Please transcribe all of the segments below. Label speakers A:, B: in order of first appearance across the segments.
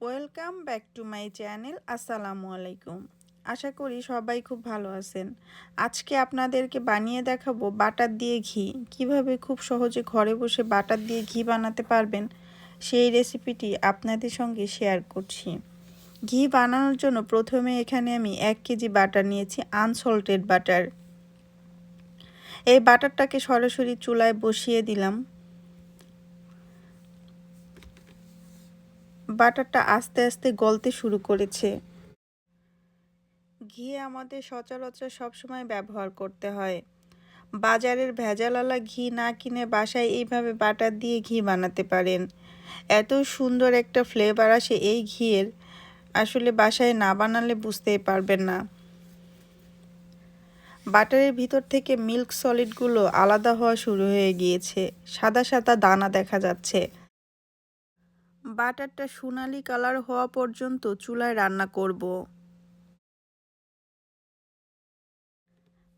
A: Welcome back to my channel. আসসালামু আলাইকুম। আশা করি সবাই খুব ভালো আছেন। আজকে আপনাদেরকে বানিয়ে দেখাবো বাটার দিয়ে ঘি। কিভাবে খুব সহজে ঘরে বসে বাটার দিয়ে ঘি বানাতে পারবেন সেই রেসিপিটি আপনাদের সঙ্গে শেয়ার করছি। ঘি বানানোর জন্য প্রথমে এখানে আমি 1 কেজি বাটার নিয়েছি, আনসল্টেড বাটার। এই বাটারটাকে সরাসরি চুলায় বসিয়ে দিলাম। বাটারটা আস্তে আস্তে গলতে শুরু করেছে। ঘি আমাদের সচরাচর সবসময় ব্যবহার করতে হয়। বাজারের ভেজালওয়ালা ঘি না কিনে বাসায় এইভাবে বাটার দিয়ে ঘি বানাতে পারেন। এত সুন্দর একটা ফ্লেভার আসে এই ঘিয়ের, আসলে বাসায় না বানালে বুঝতেই পারবেন না। বাটারের ভিতর থেকে মিল্ক সলিডগুলো আলাদা হওয়া শুরু হয়ে গিয়েছে, সাদা সাদা দানা দেখা যাচ্ছে। বাটারটা সোনালি কালার হওয়া পর্যন্ত চুলায় রান্না করব।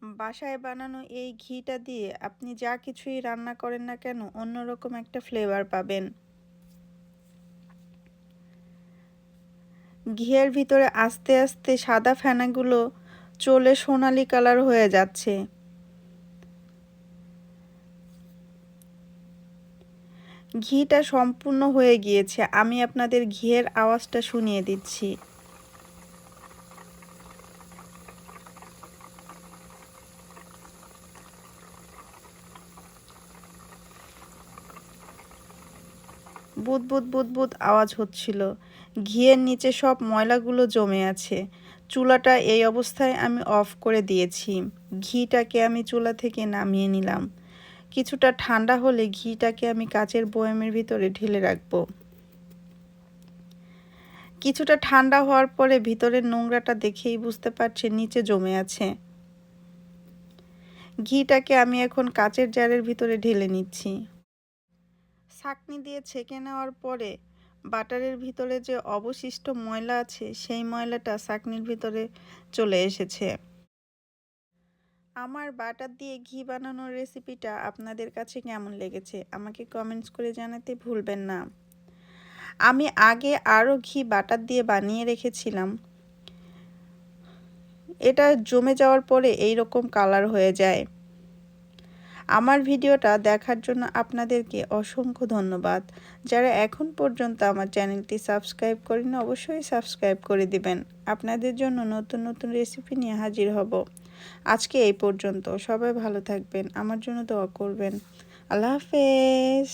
A: বাসায় বানানো এই ঘিটা দিয়ে আপনি যা কিছুই রান্না করেন না কেন অন্যরকম একটা ফ্লেভার পাবেন। ঘিয়ের ভিতরে আস্তে আস্তে সাদা ফেনাগুলো চলে সোনালি কালার হয়ে যাচ্ছে। ঘিটা সম্পূর্ণ হয়ে গিয়েছে, আমি আপনাদের ঘিয়ের আওয়াজটা শুনিয়ে দিচ্ছি। বুদবুদ বুদবুদ আওয়াজ হচ্ছিল। ঘিয়ের নিচে সব ময়লাগুলো জমে আছে। চুলাটা এই অবস্থায় আমি অফ করে দিয়েছি। ঘিটাকে আমি চুলা থেকে নামিয়ে নিলাম। কিছুটা ঠান্ডা হলে ঘিটাকে আমি কাচের বয়ামের ভিতরে ঢেলে রাখবো। কিছুটা ঠান্ডা হওয়ার পরে ভিতরের নোংরাটা দেখেই বুঝতে পারছেন নিচে জমে আছে। ঘিটাকে আমি এখন কাচের জারের ভিতরে ঢেলে নিচ্ছি। ছাঁকনি দিয়ে ছেঁকে নেওয়ার পরে বাটারের ভিতরে যে অবশিষ্ট ময়লা আছে সেই ময়লাটা ছাঁকনির ভিতরে চলে এসেছে। আমার বাটার দিয়ে ঘি বানানোর রেসিপিটা আপনাদের কাছে কেমন লেগেছে আমাকে কমেন্টস করে জানাতে ভুলবেন না। আমি আগে আরও ঘি বাটার দিয়ে বানিয়ে রেখেছিলাম। এটা জমে যাওয়ার পরে এই রকম কালার হয়ে যায়। আমার ভিডিওটা দেখার জন্য আপনাদেরকে অসংখ্য ধন্যবাদ। যারা এখন পর্যন্ত আমার চ্যানেলটি সাবস্ক্রাইব করেন অবশ্যই সাবস্ক্রাইব করে দিবেন। আপনাদের জন্য নতুন নতুন রেসিপি নিয়ে হাজির হব। আজকে এই পর্যন্ত। সবাই ভালো থাকবেন, আমার জন্য দোয়া করবেন। আল্লাহ হাফেজ।